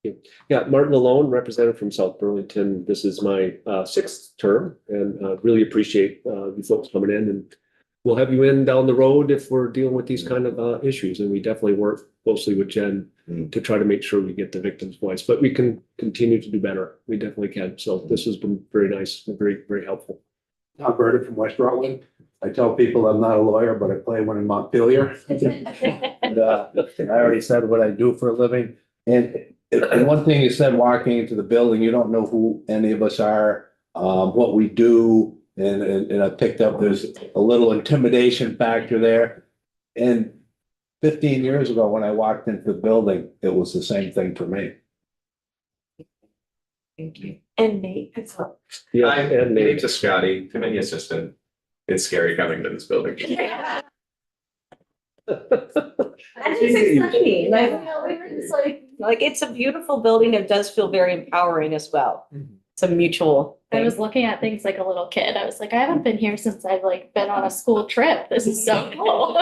Yeah, Martin Malone, representative from South Burlington. This is my sixth term and really appreciate you folks coming in, and we'll have you in down the road if we're dealing with these kind of issues. And we definitely work closely with Jen to try to make sure we get the victim's voice, but we can continue to do better. We definitely can. So this has been very nice and very, very helpful. Tom Burdick from West Rutland. I tell people I'm not a lawyer, but I play one in Montpelier. And, I already said what I do for a living. And one thing you said, walking into the building, you don't know who any of us are, what we do. And I picked up there's a little intimidation factor there. And 15 years ago, when I walked into the building, it was the same thing for me. Thank you. And Nate as well. Yeah, Hi, and my name's Scotty, committee assistant. It's scary coming to this building. And it's exciting, like, you know, we were just like, it's a beautiful building. It does feel very empowering as well. It's a mutual I thing. was looking at things like a little kid. I was like, I haven't been here since I've like been on a school trip. This is so cool.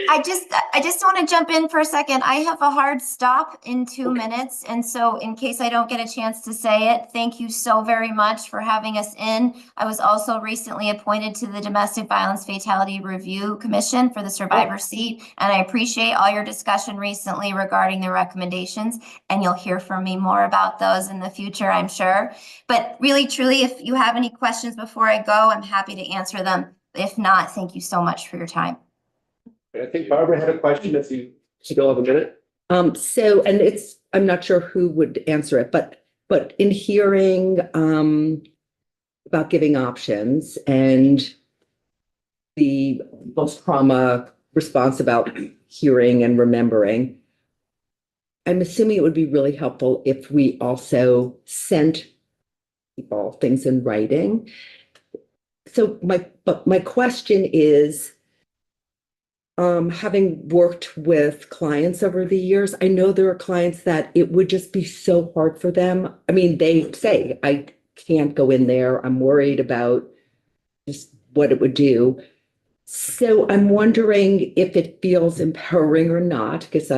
I just want to jump in for a second. I have a hard stop in 2 minutes. And so in case I don't get a chance to say it, thank you so very much for having us in. I was also recently appointed to the Domestic Violence Fatality Review Commission for the survivor seat. And I appreciate all your discussion recently regarding the recommendations. And you'll hear from me more about those in the future, I'm sure. But really, truly, if you have any questions before I go, I'm happy to answer them. If not, thank you so much for your time. I think Barbara had a question if you still have a minute. So, and I'm not sure who would answer it, but in hearing, about giving options and the post-trauma response about hearing and remembering, I'm assuming it would be really helpful if we also sent people things in writing. So my question is, having worked with clients over the years, I know there are clients that it would just be so hard for them. I mean, they say, I can't go in there. I'm worried about just what it would do. So I'm wondering if it feels empowering or not, because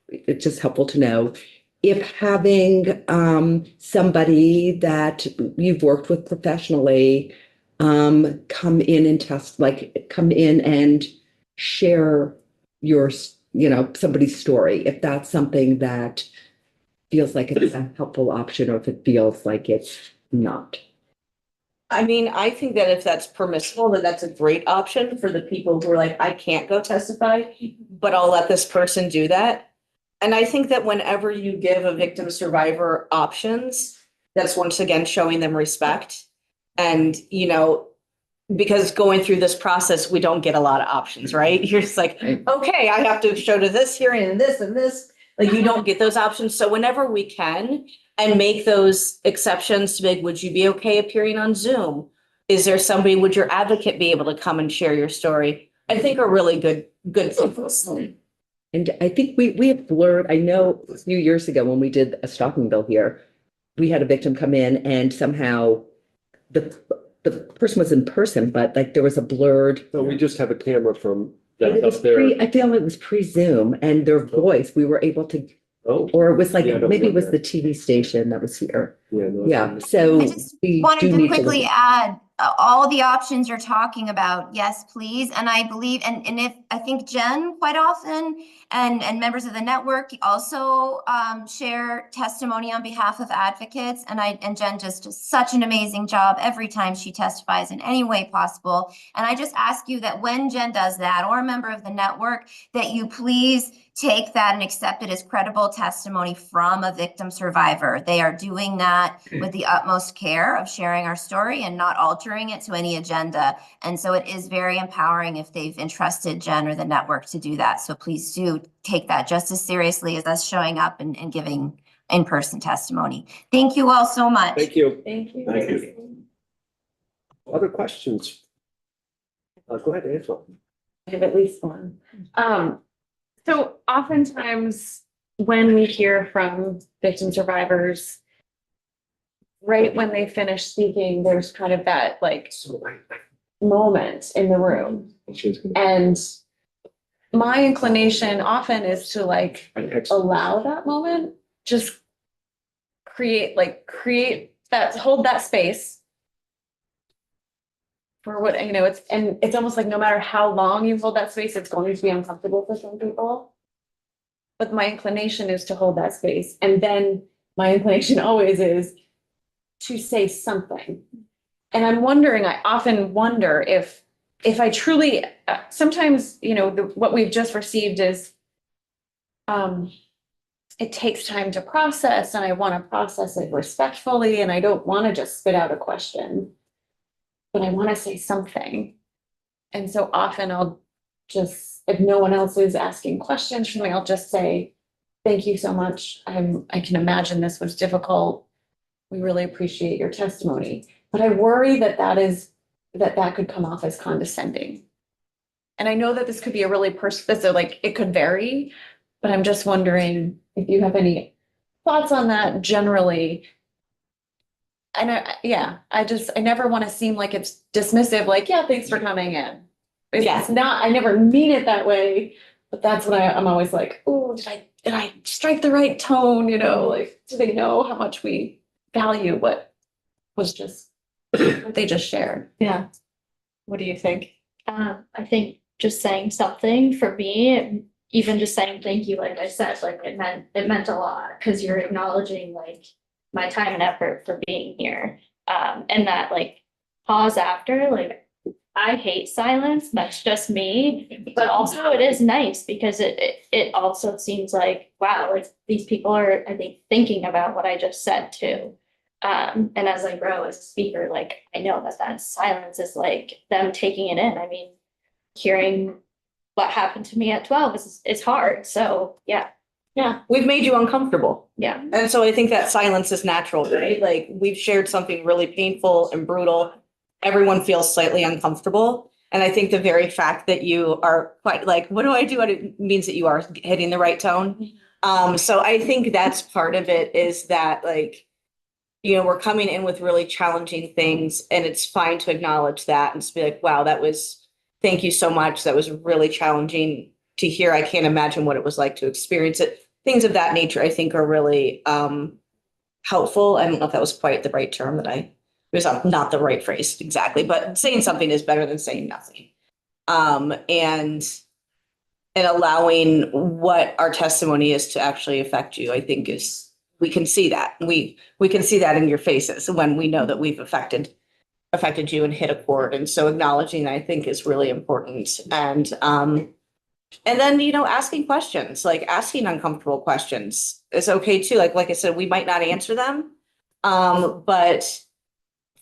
it's just helpful to know if having somebody that you've worked with professionally come in and share your, somebody's story, if that's something that feels like it's a helpful option or if it feels like it's not. I mean, I think that if that's permissible, then that's a great option for the people who are like, I can't go testify, but I'll let this person do that. And I think that whenever you give a victim survivor options, that's once again showing them respect. And, because going through this process, we don't get a lot of options, right? You're just like, okay, I have to show to this hearing and this and this. Like, you don't get those options. So whenever we can and make those exceptions to be like, would you be okay appearing on Zoom? Is there somebody, would your advocate be able to come and share your story? I think are really good things. And I think we have blurred, I know a few years ago when we did a stalking bill here, we had a victim come in and somehow the person was in person, but like there was a blurred. So we just have a camera from It that was up there. I feel it was pre-Zoom and their voice, we were able to, Oh, or it was like, Yeah, I don't maybe it was remember. the TV station that was here. yeah. No, Yeah, so I just we wanted do to need quickly look- add all the options you're talking about. Yes, please. And I believe, and if I think Jen quite often and members of the network also share testimony on behalf of advocates. And Jen just does such an amazing job every time she testifies in any way possible. And I just ask you that when Jen does that, or a member of the network, that you please take that and accept it as credible testimony from a victim survivor. They are doing that with the utmost care of sharing our story and not altering it to any agenda. And so it is very empowering if they've entrusted Jen or the network to do that. So please do take that just as seriously as us showing up and giving in-person testimony. Thank you all so much. Thank you. Thank you. Thank you. Other questions? Go ahead, Angela. I have at least one. So oftentimes when we hear from victim survivors, right when they finish speaking, there's kind of that like So moment in the room. And my inclination often is to like allow that moment, just create that, hold that space. For what, it's almost like no matter how long you hold that space, it's going to be uncomfortable for some people. But my inclination is to hold that space. And then my inclination always is to say something. And I often wonder if I truly, sometimes, what we've just received is, it takes time to process and I want to process it respectfully and I don't want to just spit out a question, but I want to say something. And so often I'll just, if no one else is asking questions for me, I'll just say, thank you so much. I can imagine this was difficult. We really appreciate your testimony. But I worry that could come off as condescending. And I know that this could be a really it could vary, but I'm just wondering if you have any thoughts on that generally. And I never want to seem like it's dismissive, like, yeah, thanks for coming in. It's not, I never mean it that way, but that's what I'm always like, oh, did I strike the right tone? Like, do they know how much we value what was just, what they just shared? Yeah. What do you think? I think just saying something for me, even just saying thank you, like I said, like it meant a lot because you're acknowledging like my time and effort for being here. And that like pause after, like I hate silence, that's just me, but also it is nice because it also seems like, wow, like these people are, I think, thinking about what I just said too. And as I grow as a speaker, like I know that silence is like them taking it in. I mean, hearing what happened to me at 12 is hard. So yeah. Yeah, we've made you uncomfortable. Yeah. And so I think that silence is natural, right? Like we've shared something really painful and brutal. Everyone feels slightly uncomfortable. And I think the very fact that you are quite like, what do I do? It means that you are hitting the right tone. So I think that's part of it is that like, we're coming in with really challenging things and it's fine to acknowledge that and just be like, wow, thank you so much. That was really challenging to hear. I can't imagine what it was like to experience it. Things of that nature, I think, are really helpful. I don't know if that was quite the right term it was not the right phrase exactly, but saying something is better than saying nothing. And allowing what our testimony is to actually affect you, I think we can see that. We can see that in your faces when we know that we've affected you and hit a chord. And so acknowledging, I think, is really important. And then, asking questions, like asking uncomfortable questions is okay too. Like I said, we might not answer them. But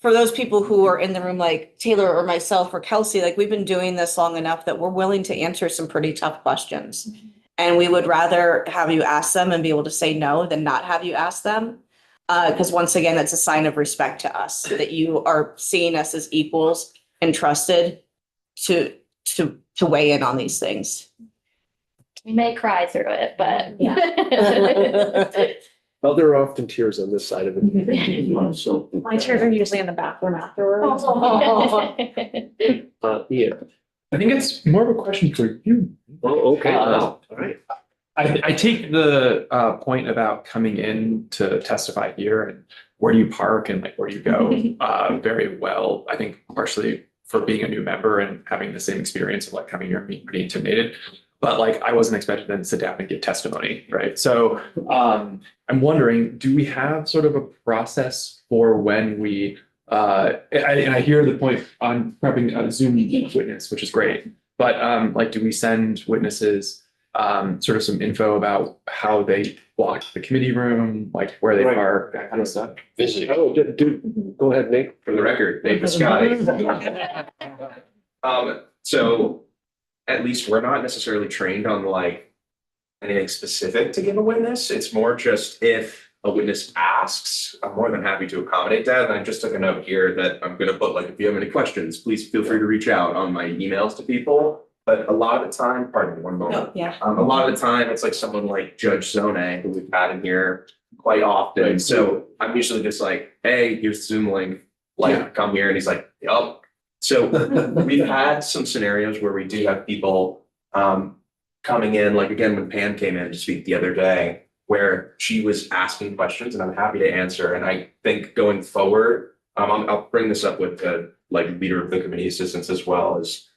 for those people who are in the room, like Taylor or myself or Kelsey, like we've been doing this long enough that we're willing to answer some pretty tough questions. And we would rather have you ask them and be able to say no than not have you ask them. Because once again, that's a sign of respect to us that you are seeing us as equals and trusted to weigh in on these things. We may cry through it, but yeah. Well, there are often tears on this side of it. So, My tears are usually in the bathroom afterwards. Ian. I think it's more of a question for you. Oh, okay. All right. I take the point about coming in to testify here and where do you park and like where do you go very well. I think partially for being a new member and having the same experience of like coming here and being pretty intimidated. But like I wasn't expected to sit down and give testimony, right? So I'm wondering, do we have sort of a process for when we and I hear the point on prepping a Zoom witness, which is great. But like, do we send witnesses sort of some info about how they walk the committee room, like where they park, that kind of stuff? Oh, go ahead, Nate. For the record, Nate Piscotti. So at least we're not necessarily trained on like anything specific to give a witness. It's more just if a witness asks, I'm more than happy to accommodate that. And I just took a note here that I'm going to put like, if you have any questions, please feel free to reach out on my emails to people. But a lot of the time, pardon me, one moment. Oh, yeah. A lot of the time, it's like someone like Judge Zone, who we've had in here quite often. Right. So I'm usually just like, hey, here's the Zoom link. Like, come here. And he's like, yup. So we've had some scenarios where we do have people coming in, like again, when Pam came in to speak the other day, where she was asking questions and I'm happy to answer. And I think going forward, I'll bring this up with the like leader of the committee assistants as well, as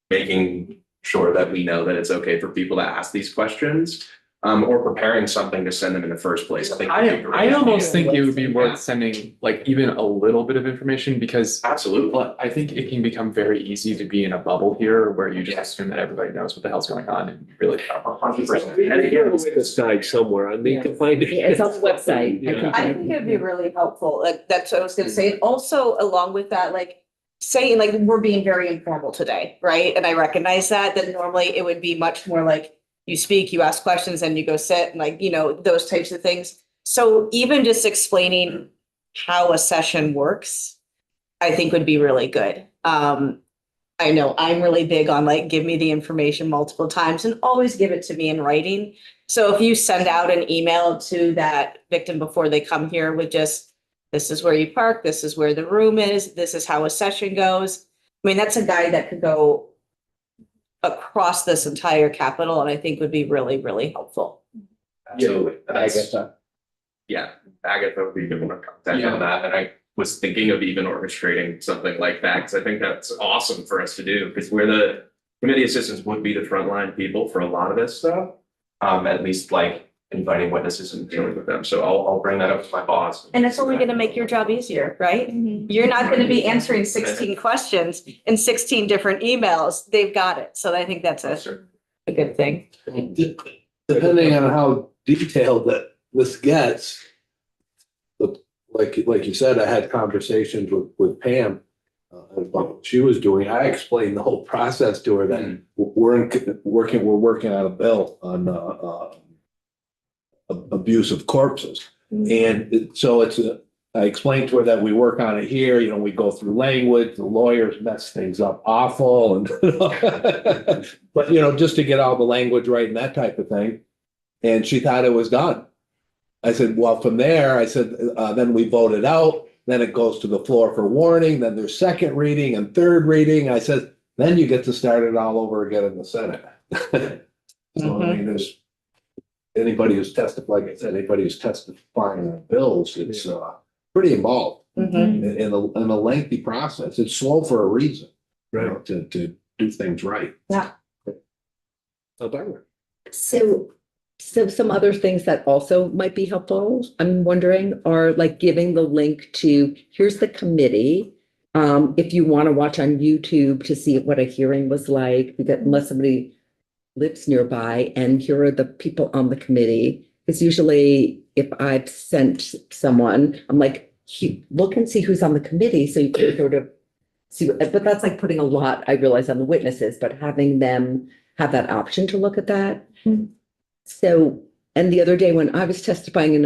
making sure that we know that it's okay for people to ask these questions. Or preparing something to send them in the first place. I think. I almost think it would be worth sending like even a little bit of information because Absolutely. but I think it can become very easy to be in a bubble here where you just assume that everybody knows what the hell's going on and you really. 100%. And again, this guide somewhere, I need to find it. It's on the website. Yeah. I think it'd be really helpful. Like, that's what I was gonna say. And also along with that, like saying like, we're being very informal today, right? And I recognize that normally it would be much more like you speak, you ask questions, and you go sit and like, those types of things. So even just explaining how a session works, I think would be really good. I know I'm really big on like, give me the information multiple times and always give it to me in writing. So if you send out an email to that victim before they come here with just, this is where you park, this is where the room is, this is how a session goes. I mean, that's a guide that could go across this entire capital, and I think would be really, really helpful. Absolutely. Agatha. Yeah, Agatha would be good to contact on that. And I was thinking of even orchestrating something like that, because I think that's awesome for us to do, because we're the committee assistants would be the frontline people for a lot of this stuff. At least like inviting witnesses and dealing with them. So I'll bring that up to my boss. And it's only gonna make your job easier, right? You're not gonna be answering 16 questions in 16 different emails. They've got it. So I think that's a good thing. Depending on how detailed that this gets. Like you said, I had conversations with Pam. About what she was doing. I explained the whole process to her that we're working on a bill on abuse of corpses. And so I explained to her that we work on it here, we go through language, the lawyers mess things up awful and but just to get all the language right and that type of thing. And she thought it was done. I said, well, from there, I said, then we vote it out, then it goes to the floor for warning, then there's second reading and third reading. I said, then you get to start it all over again in the Senate. So I mean, there's anybody who's testified, like I said, anybody who's testifying on bills, it's pretty involved in a lengthy process. It's slow for a reason, right? To do things right. Yeah. Barbara. So some other things that also might be helpful, I'm wondering, are like giving the link to, here's the committee. If you want to watch on YouTube to see what a hearing was like, because unless somebody lives nearby, and here are the people on the committee. Because usually if I've sent someone, I'm like, look and see who's on the committee, so you can sort of see, but that's like putting a lot, I realize, on the witnesses, but having them have that option to look at that. So, and the other day when I was testifying in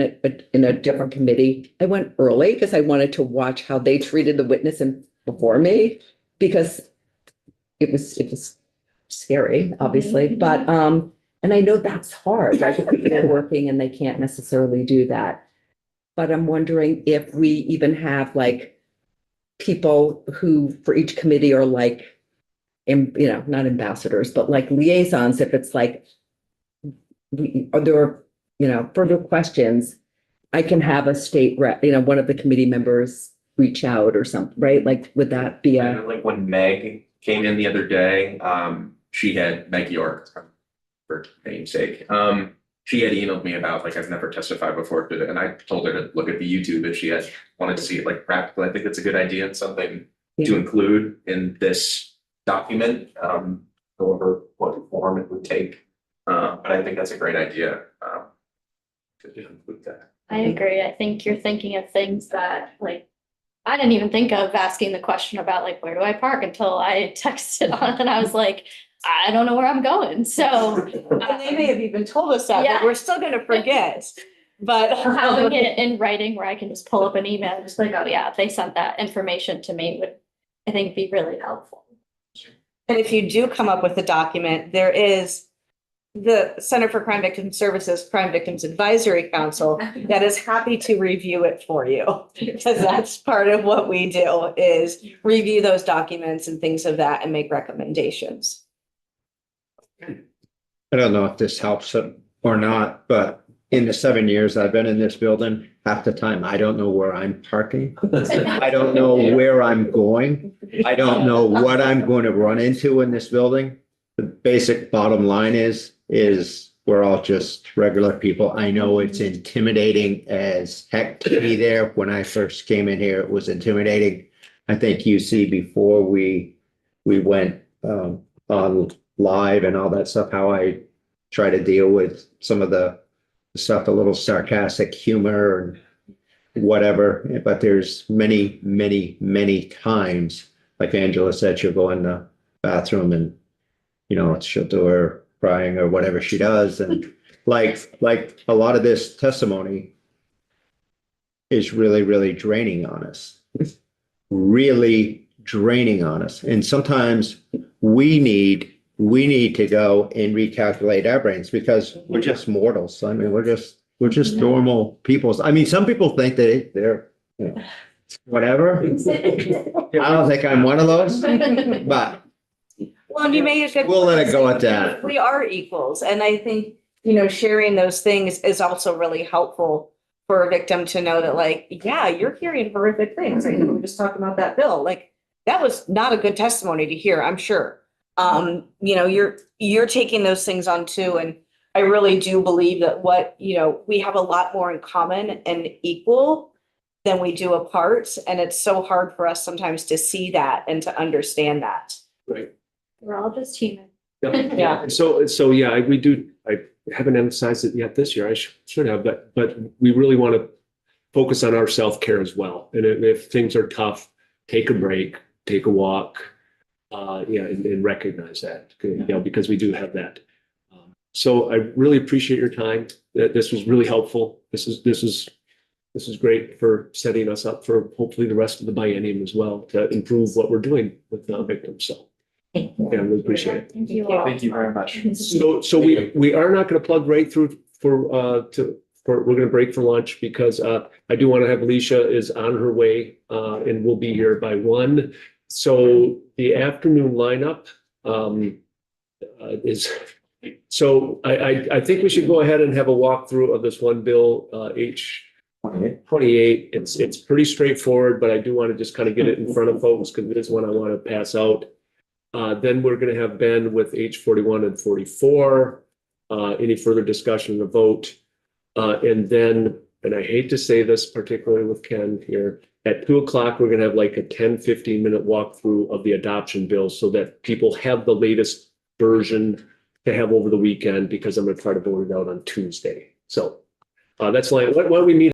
a different committee, I went early because I wanted to watch how they treated the witness before me, because it was scary, obviously, but and I know that's hard, right? Because they're working and they can't necessarily do that. But I'm wondering if we even have like people who for each committee are like, not ambassadors, but like liaisons, if it's like, are there, further questions, I can have a state rep, one of the committee members reach out or something, right? Like, would that be Like when Meg came in the other day, she had Meg York, for namesake. She had emailed me about like, I've never testified before, and I told her to look at the YouTube if she had wanted to see it like practically. I think that's a good idea and something to include in this document, however what form it would take. But I think that's a great idea. To include that. I agree. I think you're thinking of things that like, I didn't even think of asking the question about like, where do I park until I texted on and I was like, I don't know where I'm going. So. And they may have even told us that, but we're still gonna forget. But having it in writing where I can just pull up an email and just like, oh yeah, they sent that information to me would, I think, be really helpful. And if you do come up with a document, there is the Center for Crime Victim Services, Crime Victims Advisory Council that is happy to review it for you. Because that's part of what we do, is review those documents and things of that and make recommendations. I don't know if this helps it or not, but in the 7 years I've been in this building, half the time, I don't know where I'm parking. I don't know where I'm going. I don't know what I'm going to run into in this building. The basic bottom line is we're all just regular people. I know it's intimidating as heck to be there. When I first came in here, it was intimidating. I think you see before we went on live and all that stuff, how I try to deal with some of the stuff, a little sarcastic humor and whatever. But there's many, many, many times, like Angela said, she'll go in the bathroom and, you know, she'll do her crying or whatever she does. And like a lot of this testimony is really, really draining on us. Really draining on us. And sometimes we need to go and recalculate our brains because we're just mortals. I mean, we're just normal people. I mean, some people think that they're, you know, whatever. I don't think I'm one of those, but Well, and you made a good. we'll let it go at that. We are equals. And I think, sharing those things is also really helpful for a victim to know that, like, yeah, you're hearing horrific things. I know we were just talking about that bill. Like, that was not a good testimony to hear, I'm sure. You're taking those things on too. And I really do believe that we have a lot more in common and equal than we do apart. And it's so hard for us sometimes to see that and to understand that. Right. We're all just human. Yeah. So yeah, I haven't emphasized it yet this year. I should have, but we really want to focus on our self-care as well. And if things are tough, take a break, take a walk, and recognize that, because we do have that. So I really appreciate your time. This was really helpful. This is great for setting us up for hopefully the rest of the biennium as well to improve what we're doing with victims. So yeah, I really appreciate it. Thank you all. Thank you very much. So we are not going to plug right through we're going to break for lunch because I do want to have Alicia is on her way and we'll be here by 1. So the afternoon lineup is, so I think we should go ahead and have a walkthrough of this one bill, H28. It's pretty straightforward, but I do want to just kind of get it in front of folks because it is one I want to pass out. Then we're going to have Ben with H41 and 44. Any further discussion of the vote. And then, and I hate to say this particularly with Ken here, at 2:00, we're going to have like a 10-15 minute walkthrough of the adoption bill so that people have the latest version to have over the weekend because I'm going to try to vote it out on Tuesday. So that's why don't we meet